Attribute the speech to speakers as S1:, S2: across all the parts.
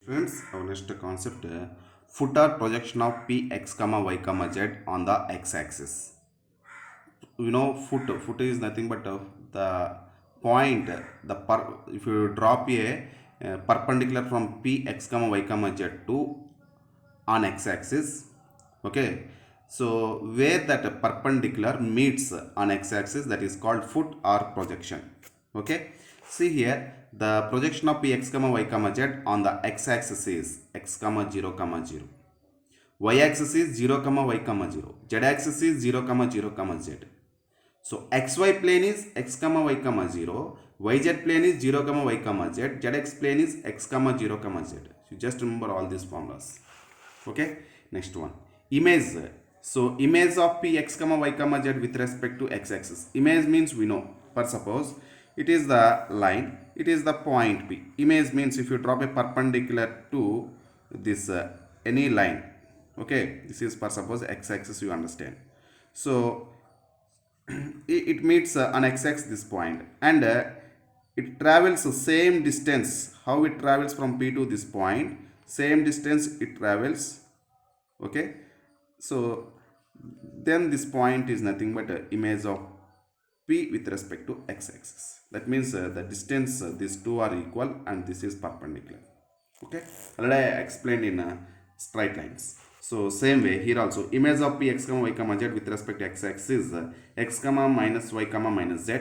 S1: Friends, our next concept foot or projection of px comma y comma z on the x-axis. Foot is nothing but the point. If you drop a perpendicular from px comma y comma z to on x-axis, okay. So where that perpendicular meets on x-axis, that is called foot or projection. Okay, see here the projection of px comma y comma z on the x-axis is x comma 0 comma 0, y-axis is 0 comma y comma 0, z-axis is 0 comma 0 comma z. So xy plane is x comma y comma 0, yz plane is 0 comma y comma z, zx plane is x comma 0 comma z. You just remember all these formulas. Okay, next one, image. So image of px comma y comma z with respect to x-axis. Image means we know, for suppose it is the line, it is the point P. Image means if you drop a perpendicular to this any line, okay, this is for suppose x-axis, you understand. So it meets on x-axis this point, and it travels the same distance. How it travels from P to this point, same distance it travels. Okay, so then this point is nothing but image of P with respect to x-axis. That means the distance, these two are equal and this is perpendicular. Okay, already I explained in straight lines. So same way here also, image of P x comma y comma z with respect to x-axis is x comma minus y comma minus z,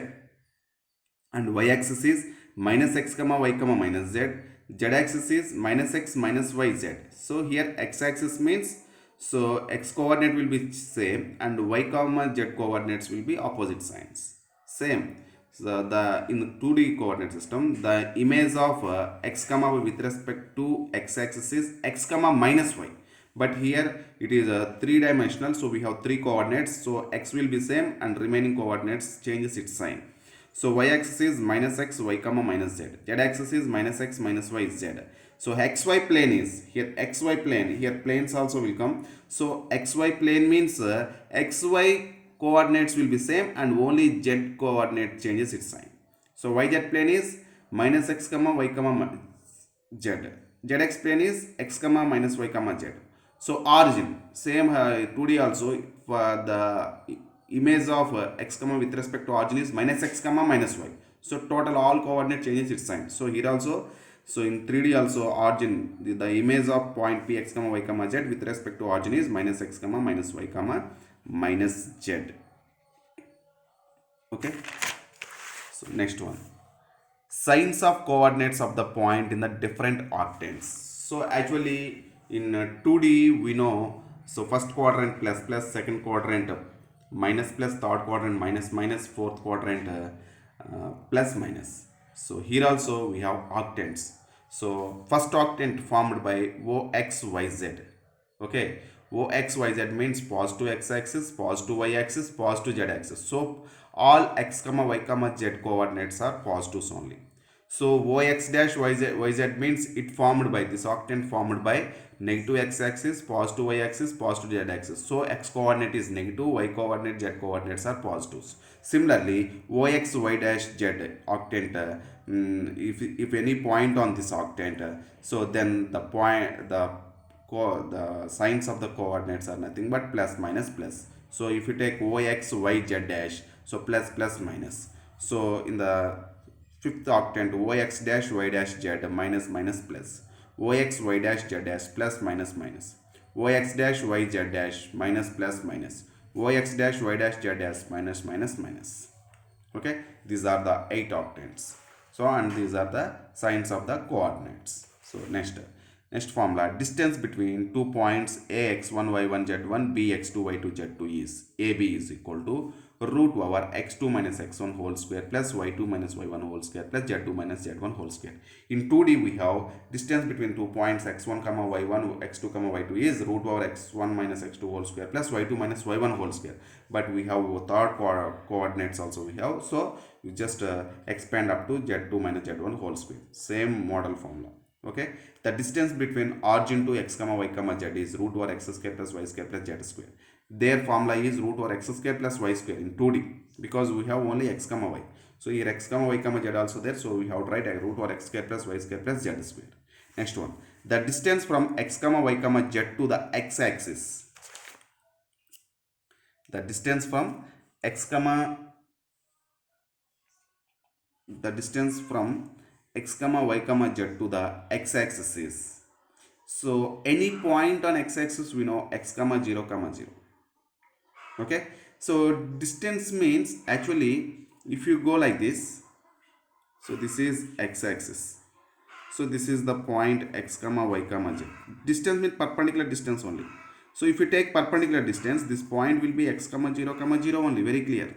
S1: and y-axis is minus x comma y comma minus z, z-axis is minus x minus y z. So here x-axis means, so x coordinate will be same and y comma z coordinates will be opposite signs. Same. So the in the 2D coordinate system, the image of x comma y with respect to x-axis is x comma minus y. But here it is a 3-dimensional, so we have 3 coordinates. So x will be same and remaining coordinates changes its sign. So y-axis is minus x y comma minus z. Z-axis is minus x minus y z. So xy plane is here, xy plane, here planes also will come. So xy plane means xy coordinates will be same and only z coordinate changes its sign. So yz plane is minus x comma y comma z. Zx plane is x comma minus y comma z. So origin same 2D also, for the image of x comma with respect to origin is minus x comma minus y. So total all coordinate changes its sign. So here also, so in 3D also origin, the image of point p x comma y comma z with respect to origin is minus x comma minus y comma minus z. Okay, so next one, signs of coordinates of the point in the different octants. So actually in 2D we know, so first quadrant plus plus, second quadrant minus plus, third quadrant minus minus, fourth quadrant plus minus. So here also we have octants. So first octant formed by OXYZ. Okay, OXYZ means positive x-axis, positive y-axis, positive z-axis. So all x comma y comma z coordinates are positives only. So OX dash YZ means it formed by this octant formed by negative x-axis, positive y-axis, positive z-axis. So x coordinate is negative, y coordinate, z coordinates are positives. Similarly, OX Y dash Z octant, if any point on this octant, so then the point, the signs of the coordinates are nothing but plus minus plus. So if you take OX Y Z dash, so plus plus minus. So in the fifth octant, OX dash Y dash Z minus minus plus, OX Y dash Z dash plus minus minus, OX dash Y Z dash minus plus minus, OX dash Y dash Z dash minus minus minus. Okay, these are the 8 octants. So and these are the signs of the coordinates. So next formula, distance between 2 points ax1 y1 z1 bx2 y2 z2 is ab is equal to root over x2 minus x1 whole square plus y2 minus y1 whole square plus z2 minus z1 whole square. In 2D we have distance between 2 points x1 comma y1 x2 comma y2 is root over x1 minus x2 whole square plus y2 minus y1 whole square. But we have third coordinates also we have, so you just expand up to z2 minus z1 whole square, same model formula. Okay, the distance between origin to x comma y comma z is root over x square plus y square plus z square. Their formula is root over x square plus y square in 2D, because we have only x comma y. So here x comma y comma z also there, so we have to write a root over x square plus y square plus z square. Next one, the distance from x comma y comma z to the x-axis, the distance from x comma the distance from x comma y comma z to the x-axis is, so any point on x-axis we know x comma 0 comma 0. Okay, so distance means actually if you go like this, so this is x-axis, so this is the point x comma y comma z. Distance means perpendicular distance only. So if you take perpendicular distance, this point will be x comma 0 only, very clear.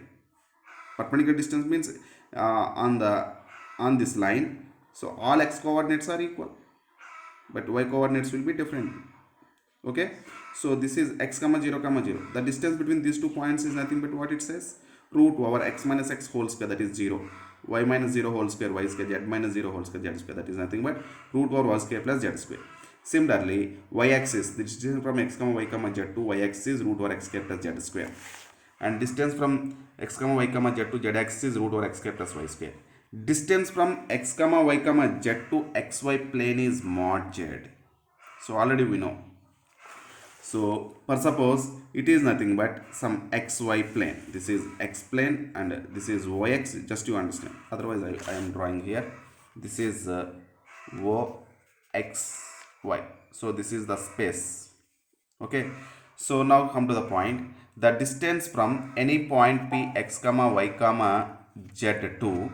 S1: Perpendicular distance means on this line, so all x coordinates are equal but y coordinates will be different. Okay, so this is x comma 0 comma 0. The distance between these 2 points is nothing but what it says, root over x minus x whole square, that is 0, y minus 0 whole square y square, z minus 0 whole square z square, that is nothing but root over y square plus z square. Similarly, y-axis, the distance from x comma y comma z to y-axis is root over x square plus z square, and distance from x comma y comma z to z-axis is root over x square plus y square. Distance from x comma y comma z to xy plane is mod z. So already we know. So for suppose it is nothing but some xy plane, this is x plane and this is yx, just to understand, otherwise I am drawing here, this is oxy, so this is the space. Okay, so now come to the point, the distance from any point p x comma y comma z to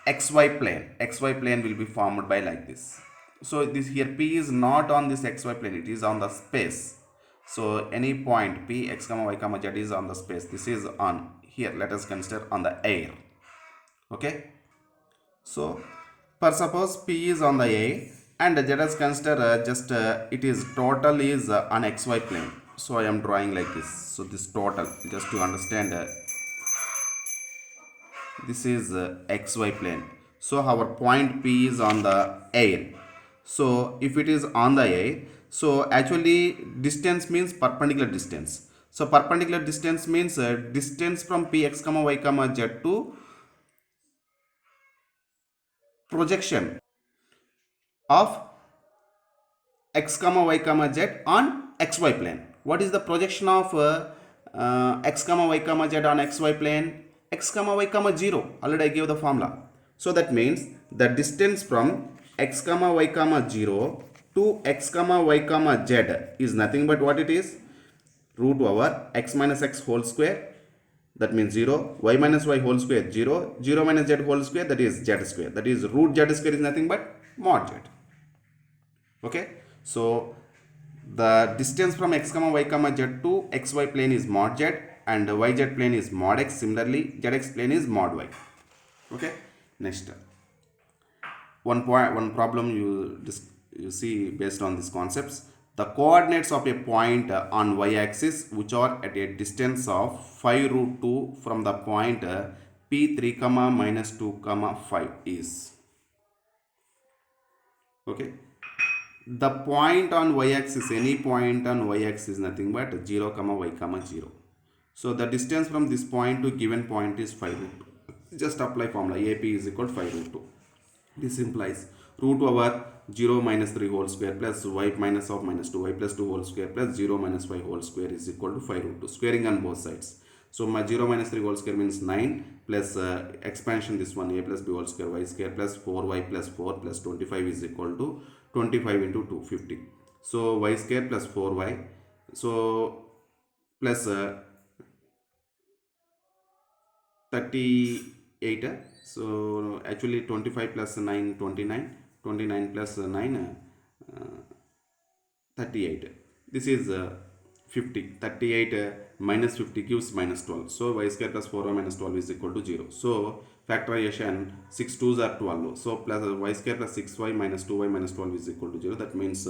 S1: xy plane will be formed by like this. So this here p is not on this xy plane, it is on the space. So any point p x comma y comma z is on the space, this is on here, let us consider on the air. Okay, so for suppose p is on the air and let us consider just it is total is on xy plane, so I am drawing like this. So this total, just to understand, this is xy plane, so our point p is on the air. So if it is on the air, so actually distance means perpendicular distance. So perpendicular distance means distance from p x comma y comma z to projection of x comma y comma z on xy plane. What is the projection of x comma y comma z on xy plane? X comma y comma 0, already I gave the formula. So that means the distance from x comma y comma 0 to x comma y comma z is nothing but what it is, root over x minus x whole square, that means 0, y minus y whole square 0, 0 minus z whole square, that is z square, that is root z square is nothing but mod z. Okay, so the distance from x comma y comma z to xy plane is mod z and yz plane is mod x. Similarly, zx plane is mod y. Okay, next one problem you see based on these concepts. The coordinates of a point on y-axis which are at a distance of 5 root 2 from the point p3 comma minus 2 comma 5 is. Okay, the point on y-axis, any point on y-axis is nothing but 0 comma y comma 0. So the distance from this point to given point is 5 root 2. Just apply formula, AP is equal to 5 root 2. This implies root over 0 minus 3 whole square plus y minus of minus 2, y plus 2 whole square plus 0 minus y whole square is equal to 5 root 2. Squaring on both sides. So my 0 minus 3 whole square means 9 plus expansion this one, a plus b whole square y square plus 4y plus 4 plus 25 is equal to 25 into 2, 50. So y square plus 4y, so plus 38. So actually 25 plus 9, 29, 29 plus 9, 38. This is 50. 38 minus 50 gives minus 12. So y square plus 4y minus 12 is equal to 0. So factorization 6 2s are 12. So plus y square plus 6y minus 2y minus 12 is equal to 0. That means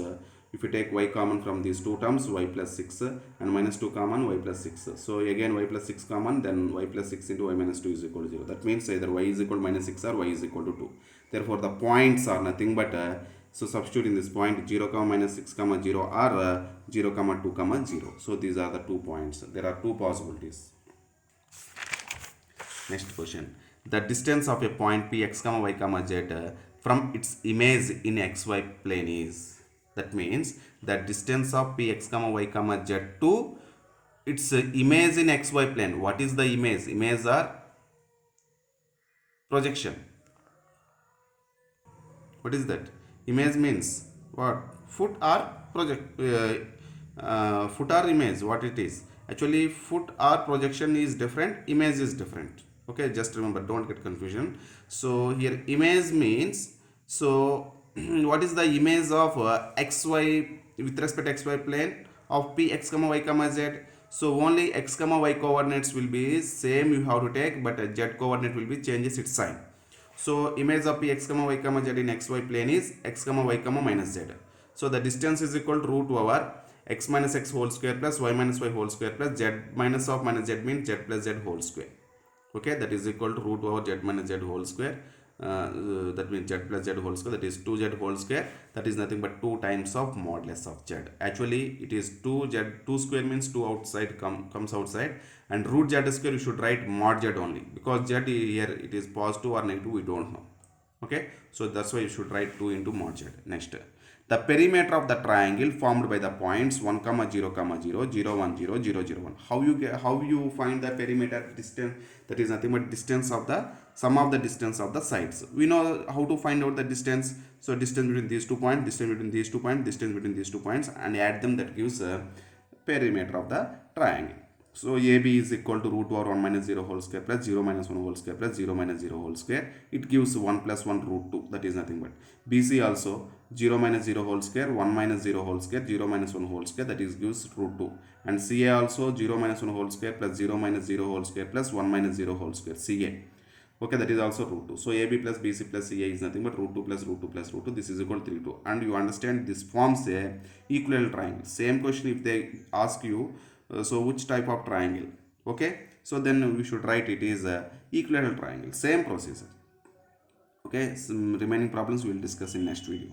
S1: if you take y common from these two terms, y plus 6 and minus 2 common, y plus 6. So again y plus 6 common, then y plus 6 into y minus 2 is equal to 0. That means either y is equal to minus 6 or y is equal to 2. Therefore the points are nothing but so substitute in this point 0 comma minus 6 comma 0 or 0 comma 2 comma 0. So these are the 2 points. There are 2 possibilities. Next question. The distance of a point p x comma y comma z from its image in xy plane is. That means the distance of px comma y comma z to its image in xy plane. What is the image? Image or projection? What is that? Image means what? Foot or project? Foot or image? What it is? Actually, foot or projection is different. Image is different. Okay, just remember. Don't get confusion. So here, image means, so what is the image of xy with respect to xy plane of p x comma y comma z? So only x comma y coordinates will be same. You have to take, but z coordinate will be changes its sign. So image of p x comma y comma z in xy plane is x comma y comma minus z. So the distance is equal to root over x minus x whole square plus y minus y whole square plus z minus of minus z means z plus z whole square. Okay, that is equal to root over z minus z whole square. That means z plus z whole square, that is 2z whole square, that is nothing but 2 times of modulus of z. Actually it is 2z, 2 square means 2 outside comes outside, and root z square you should write mod z only, because z here it is positive or negative we don't know. Okay, so that's why you should write 2 into mod z. Next, the perimeter of the triangle formed by the points 1 comma 0 comma 0 0 1 0 0 0 1. How you find the perimeter distance? That is nothing but distance of the sum of the distance of the sides. We know how to find out the distance. So distance between these 2 points, distance between these 2 points, distance between these 2 points, and add them, that gives a perimeter of the triangle. So AB is equal to root over 1 minus 0 whole square plus 0 minus 1 whole square plus 0 minus 0 whole square. It gives 1 plus 1 root 2. That is nothing but. BC also 0 minus 0 whole square, 1 minus 0 whole square, 0 minus 1 whole square, that is gives root 2. And CA also 0 minus 1 whole square plus 0 minus 0 whole square plus 1 minus 0 whole square, CA. Okay, that is also root 2. So AB plus BC plus CA is nothing but root 2 plus root 2 plus root 2. This is equal to 3 2. And you understand this forms a equilateral triangle. Same question if they ask you, so which type of triangle? Okay, so then we should write it is a equilateral triangle. Same procedure. Okay, some remaining problems we will discuss in next video.